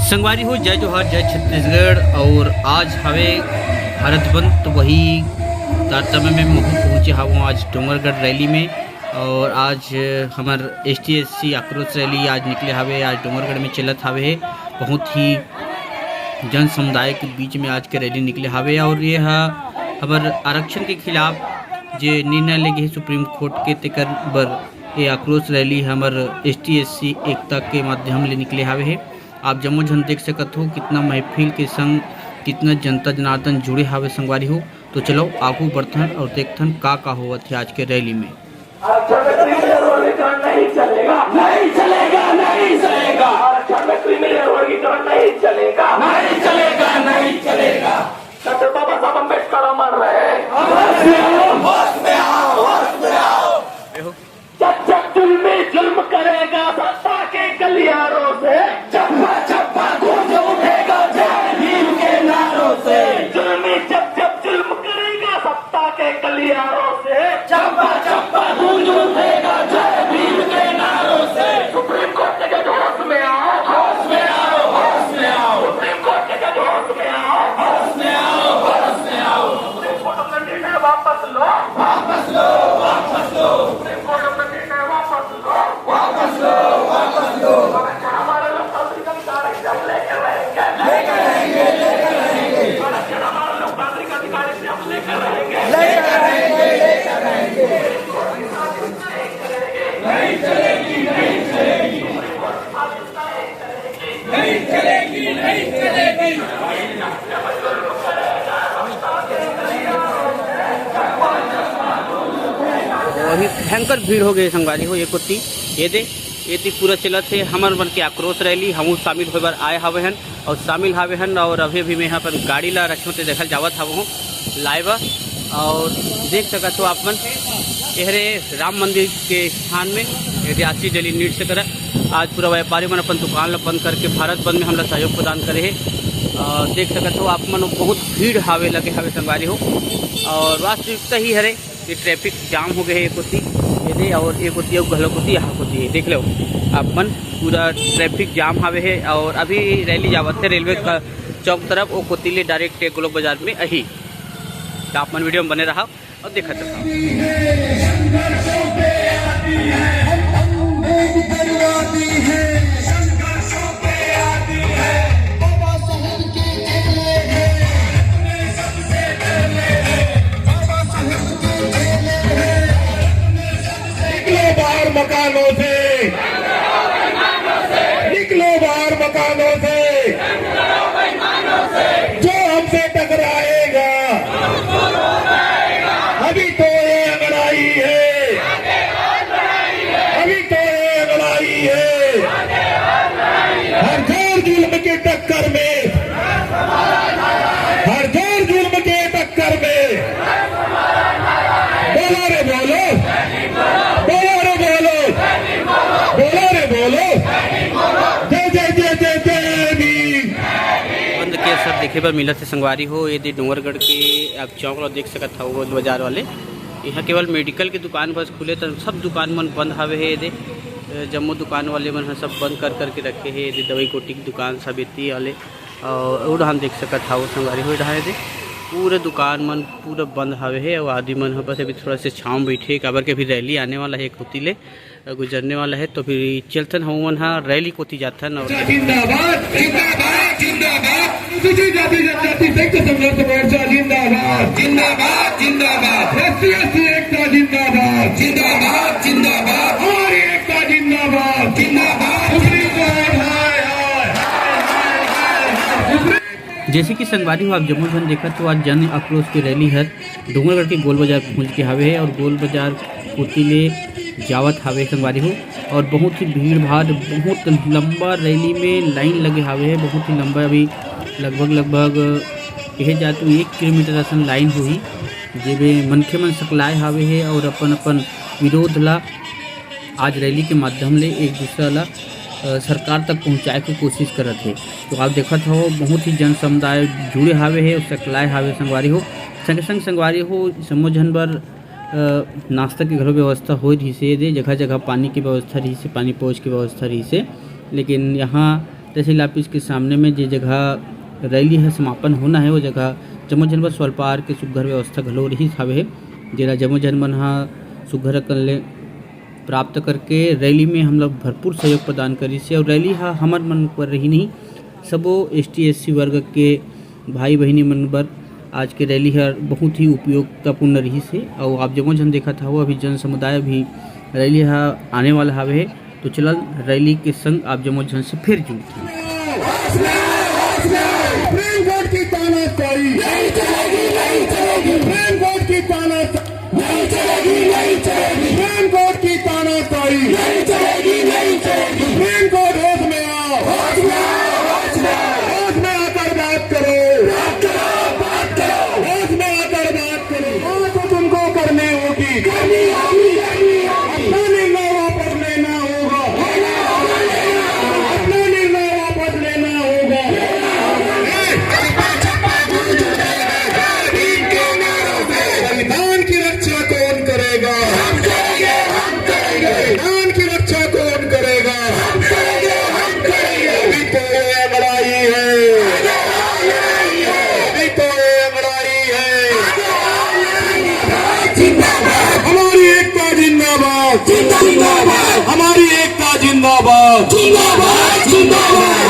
संगवारी हो जय जोहार जय छत्तीसगढ़। और आज हवे भारत बंद तो वही तारतम्य में महू पहुँचे हवों आज डोंगरगढ़ रैली में। और आज हमार ST/SC आक्रोश रैली आज निकले हवे, आज डोंगरगढ़ में चलत हवे। बहुत ही जन समुदाय के बीच में आज के रैली निकले हवे। और ये हमार आरक्षण के खिलाफ जे निर्णय लेगे है सुप्रीम कोर्ट के तेकर बर ये आक्रोश रैली हमार ST/SC एकता के माध्यम ले निकले हवे है। आप जम्मो झन देख सकत हो कितना महफिल के संग कितना जनता जनार्दन जुड़े हवे संगवारी हो। तो चलो आगू बढ़थन और देखथन का होवत है आज के रैली में। नहीं चलेगा, नहीं चलेगा, नहीं चलेगा, नहीं चलेगा, नहीं चलेगा, नहीं चलेगा। डॉक्टर बाबा साहब अम्बेडकर अमर रहे। होश में आओ, होश में आओ। जब जब जुल्म करेगा सत्ता के गलियारों से, चप्पा चप्पा गूंज उठेगा जय भीम के नारों से। जब जुल्म करेगा सत्ता के गलियारों से, चप्पा चप्पा गूंज उठेगा जय भीम के नारों से। सुप्रीम कोर्ट के जज होश में आओ, होश में आओ, होश में आओ। सुप्रीम कोर्ट के जज होश में आओ, होश में आओ, होश में आओ। सुप्रीम कोर्ट अपना निर्णय वापस लो, वापस लो, वापस लो। सुप्रीम कोर्ट अपना निर्णय वापस लो, वापस लो, वापस लो। हमारे लोकतांत्रिक अधिकार से हम लेकर रहेंगे, लेकर रहेंगे, लेकर रहेंगे। हमारे लोकतांत्रिक अधिकार से हम लेकर रहेंगे, लेकर रहेंगे, लेकर रहेंगे। नहीं चलेगी, नहीं चलेगी, नहीं चलेगी, नहीं चलेगी। और भयंकर भीड़ हो गई संगवारी हो। ये दे पूरा चलत है हमार मन के आक्रोश रैली। हम शामिल होकर आए हवे हन और शामिल हवे हन। और अभी भी मैं यहाँ पर गाड़ी ला रखो तो देखल जावत हूँ लाइव। और देख सकत हो आप मन एहरे राम मंदिर के स्थान में रियासी डेली नीड से कर आज पूरा व्यापारी मन अपन दुकान ला बंद करके भारत बंद में हमला सहयोग प्रदान करे है। और देख सकत हो आप मन बहुत भीड़ हावे लगे हवे संगवारी हो। और वास्तविकता ही हरे ये ट्रैफिक जाम हो गए एक होती ये और एक होती गलत होती यहाँ होती है। देख लो आप मन पूरा ट्रैफिक जाम हावे है। और अभी रैली जावत है रेलवे का चौक तरफ वो कोतीले डायरेक्ट गोलोक बाजार में अही। तो आप मन वीडियो में बने रहा और देखा मकानों से निकलो बाहर, मकानों से जो हमसे टकराएगा अभी तो ये लड़ाई है, अभी तो ये लड़ाई है। हर जोर जुल्म की टक्कर में, हर जोर जुल्म के टक्कर में बोलो रे बोलो, बोलो रे बोलो, बोलो रे बोलो, जय जय जय जय जय भीम। बंद के सब देखे पर मिलत है संगवारी हो। ये डोंगरगढ़ के आप चौक लो देख सकत हो बाजार वाले यहाँ केवल मेडिकल के दुकान बस खुले तो सब दुकान मन बंद हवे है। ये जम्मू दुकान वाले मन सब बंद कर करके रखे है। ये दवाई कोटी की दुकान सब इतनी वाले और हम देख सकत हो संगवारी हो रहा है। पूरे दुकान मन पूरा बंद हवे है। और आदमी मन बस अभी थोड़ा से छाँव बैठे काबर के अभी रैली आने वाला है, कोतीले गुजरने वाला है। तो फिर चलथन हम मन हाँ रैली कोती जाथन। और जिंदाबाद जिंदाबाद जिंदाबाद, अनुसूचित जाति जनजाति संघ संघर्ष मोर्चा जिंदाबाद, जिंदाबाद जिंदाबाद, ST/SC एकता जिंदाबाद, जिंदाबाद जिंदाबाद, हमारी एकता जिंदाबाद, जिंदाबाद। सुप्रीम कोर्ट हाय हाय हाय। जैसे कि संगवारी हो आप जम्मू जन देखा तो आज जन आक्रोश की रैली है डोंगरगढ़ के गोल बाजार पहुँच के हवे है। और गोल बाजार कोतीले जावत हवे संगवारी हो। और बहुत ही भीड़ भाड़, बहुत लंबा रैली में लाइन लगे हवे है, बहुत ही लंबा। अभी लगभग कहे जाए तो 1 किलोमीटर असन लाइन हुई जेबे मनखे मन सकलाए हवे है। और अपन अपन विरोध ला आज रैली के माध्यम ले एक दूसरा ला सरकार तक पहुंचाए के कोशिश करत है। तो आप देखत हो बहुत ही जन समुदाय जुड़े हावे है, सकलाए हावे संगवारी हो। संग संग संगवारी हो समझ जन बर नाश्ता के घरों व्यवस्था हो रही से, जगह जगह पानी की व्यवस्था रही से, पानी पहुँच की व्यवस्था रही से, लेकिन यहाँ तहसील ऑफिस के सामने में जे जगह रैली है समापन होना है वो जगह जम्मो जनमन स्वल्पाहार के सुघर व्यवस्था घलो रही हवे जेला जम्मो जनमन हा सुघर कर ले प्राप्त करके रैली में हम लोग भरपूर सहयोग प्रदान करी से और रैली हा हमर मन पर रही नहीं सबो ST SC वर्ग के भाई बहनी मन बर आज के रैली है बहुत ही उपयोगितापूर्ण रही से और आप जम्मो जन देखा था वो अभी जन समुदाय भी रैली है आने वाला हवे तो चलल रैली के संग आप जम्मो जन से फिर जुड़ते हैं। सुप्रीम कोर्ट की तानाशाही नहीं चलेगी, नहीं चलेगी। सुप्रीम कोर्ट की तानाशाही नहीं चलेगी, नहीं चलेगी। सुप्रीम कोर्ट की तानाशाही नहीं चलेगी, नहीं चलेगी। सुप्रीम कोर्ट होश में आओ, होश में आओ, होश में आओ। होश में आकर बात करो, बात करो, बात करो। होश में आकर बात करो। हाँ तो तुमको करनी होगी, करनी होगी, करनी होगी। अपना निर्णय वापस लेना होगा, अपना निर्णय वापस लेना होगा। संविधान की रक्षा कौन करेगा? हम करेंगे, हम करेंगे। संविधान की रक्षा कौन करेगा? हम करेंगे, हम करेंगे। अभी तो ये लड़ाई है, अभी तो ये लड़ाई है। हमारी एकता जिंदाबाद, जिंदाबाद। हमारी एकता जिंदाबाद, जिंदाबाद, जिंदाबाद।